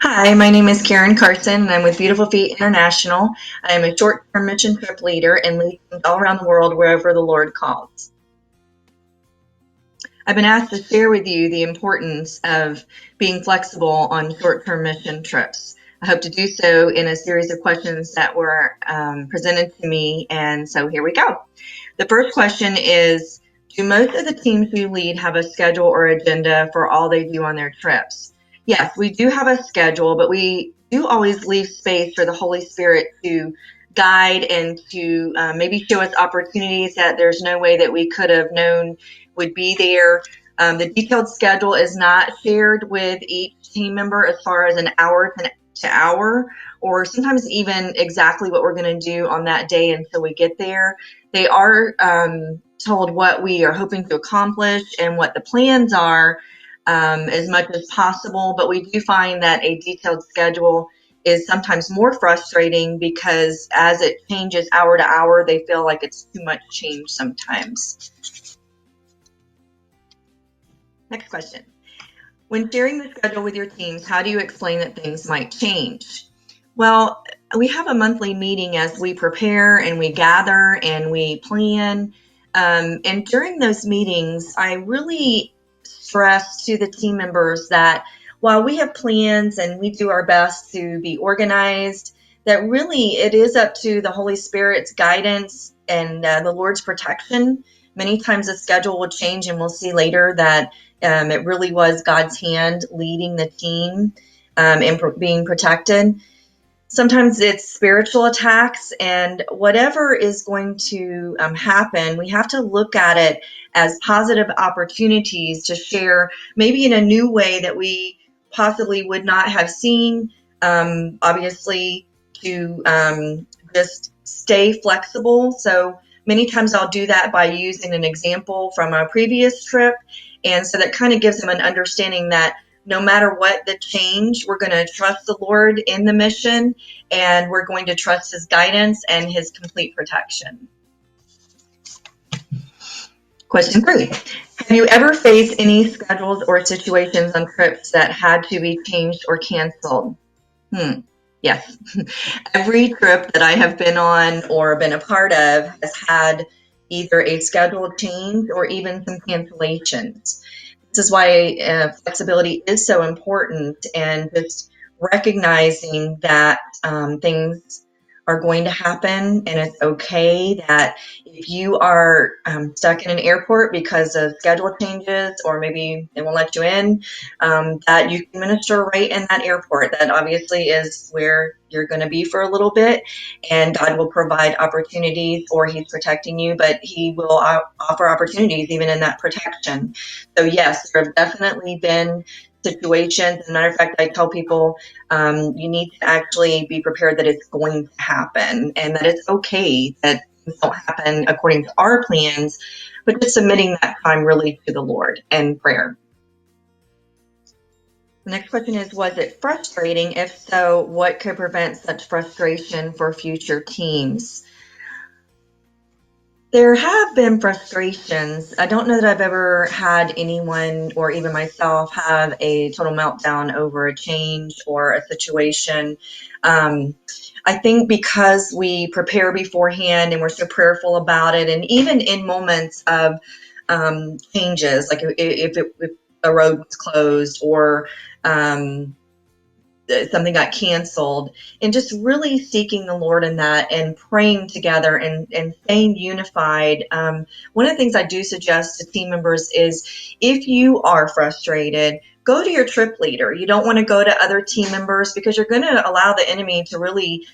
Hi, my name is Karen Carson, and I'm with Beautiful Feet International. I am a short-term mission trip leader and lead teams all around the world wherever the Lord calls. I've been asked to share with you the importance of being flexible on short-term mission trips. I hope to do so in a series of questions that were presented to me, and so here we go. The first question is, do most of the teams you lead have a schedule or agenda for all they do on their trips? Yes, we do have a schedule, but we do always leave space for the Holy Spirit to guide and to maybe show us opportunities that there's no way that we could have known would be there. The detailed schedule is not shared with each team member as far as an hour to hour, or sometimes even exactly what we're going to do on that day until we get there. They are told what we are hoping to accomplish and what the plans are as much as possible, but we do find that a detailed schedule is sometimes more frustrating because as it changes hour to hour, they feel like it's too much change sometimes. Next question. When sharing the schedule with your teams, how do you explain that things might change? Well, we have a monthly meeting as we prepare and we gather and we plan. And during those meetings, I really stress to the team members that while we have plans and we do our best to be organized, that really it is up to the Holy Spirit's guidance and the Lord's protection. Many times the schedule will change, and we'll see later that it really was God's hand leading the team and being protected. Sometimes it's spiritual attacks, and whatever is going to happen, we have to look at it as positive opportunities to share, maybe in a new way that we possibly would not have seen. Obviously, to just stay flexible. So many times I'll do that by using an example from a previous trip. And so that kind of gives them an understanding that no matter what the change, we're going to trust the Lord in the mission, and we're going to trust his guidance and his complete protection. Question 3. Have you ever faced any schedules or situations on trips that had to be changed or canceled? Yes. Every trip that I have been on or been a part of has had either a schedule change or even some cancellations. This is why flexibility is so important, and just recognizing that things are going to happen, and it's okay that if you are stuck in an airport because of schedule changes, or maybe they won't let you in, that you can minister right in that airport. That obviously is where you're going to be for a little bit, and God will provide opportunities, or he's protecting you, but he will offer opportunities even in that protection. So yes, there have definitely been situations. As a matter of fact, I tell people you need to actually be prepared that it's going to happen, and that it's okay that things don't happen according to our plans, but just submitting that time really to the Lord and prayer. The next question is, was it frustrating? If so, what could prevent such frustration for future teams? There have been frustrations. I don't know that I've ever had anyone, or even myself, have a total meltdown over a change or a situation. I think because we prepare beforehand and we're so prayerful about it, and even in moments of changes, like if a road was closed, or something got canceled, and just really seeking the Lord in that and praying together and staying unified. One of the things I do suggest to team members is, if you are frustrated, go to your trip leader. You don't want to go to other team members, because you're going to allow the enemy to really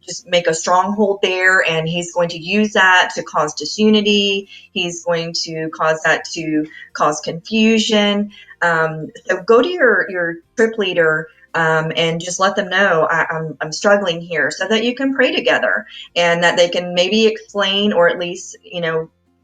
just make a stronghold there, and he's going to use that to cause disunity. He's going to cause that to cause confusion. So go to your trip leader and just let them know I'm struggling here, so that you can pray together, and that they can maybe explain, or at least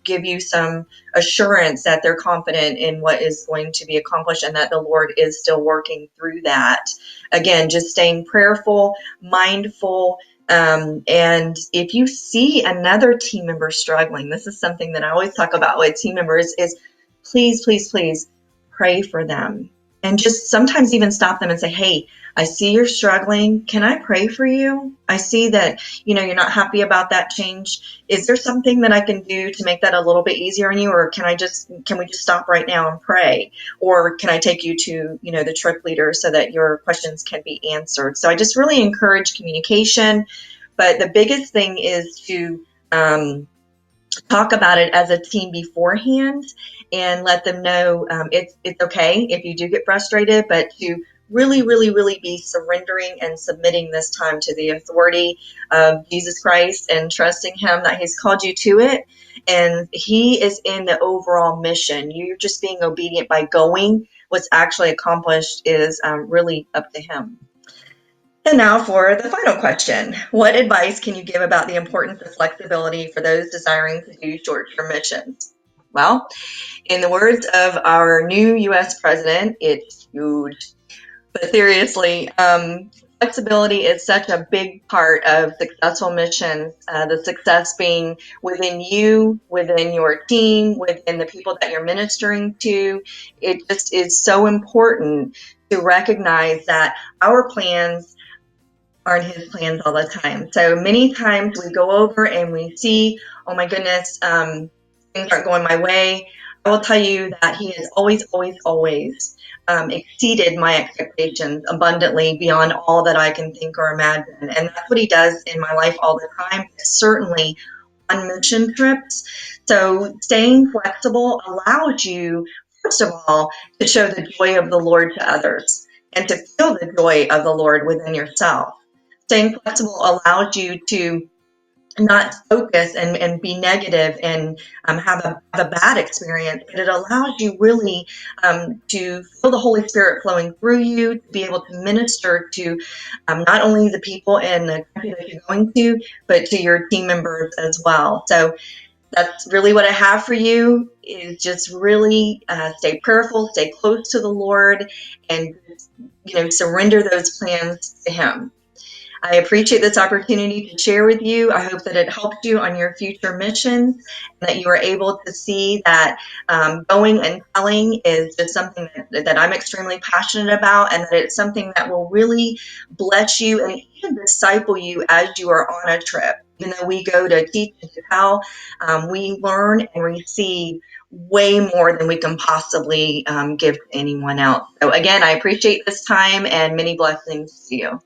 give you some assurance that they're confident in what is going to be accomplished, and that the Lord is still working through that. Again, just staying prayerful, mindful. And if you see another team member struggling, this is something that I always talk about with team members, is please, please, please pray for them. and just sometimes even stop them and say, hey, I see you're struggling. Can I pray for you? I see that, you're not happy about that change. Is there something that I can do to make that a little bit easier on you? Or can we just stop right now and pray? Or can I take you to, the trip leader so that your questions can be answered? So I just really encourage communication. But the biggest thing is to talk about it as a team beforehand and let them know it's okay if you do get frustrated, but to really, really, really be surrendering and submitting this time to the authority of Jesus Christ and trusting him that he's called you to it. And he is in the overall mission. You're just being obedient by going. What's actually accomplished is really up to him. And now for the final question. What advice can you give about the importance of flexibility for those desiring to do short-term missions? Well, in the words of our new U.S. president, it's huge. But seriously, flexibility is such a big part of successful missions, the success being within you, within your team, within the people that you're ministering to. It just is so important to recognize that our plans aren't his plans all the time. So many times we go over and we see, oh my goodness, things aren't going my way. I will tell you that he has always, always, always exceeded my expectations abundantly beyond all that I can think or imagine. And that's what he does in my life all the time, certainly on mission trips. So staying flexible allows you, first of all, to show the joy of the Lord to others and to feel the joy of the Lord within yourself. Staying flexible allows you to not focus and be negative and have a bad experience, but it allows you really to feel the Holy Spirit flowing through you, to be able to minister to not only the people in the country that you're going to, but to your team members as well. So that's really what I have for you, is just really stay prayerful, stay close to the Lord, and surrender those plans to him. I appreciate this opportunity to share with you. I hope that it helps you on your future missions, and that you are able to see that going and telling is just something that I'm extremely passionate about, and that it's something that will really bless you and even disciple you as you are on a trip. Even though we go to teach and to tell, we learn and receive way more than we can possibly give to anyone else. So again, I appreciate this time, and many blessings to you.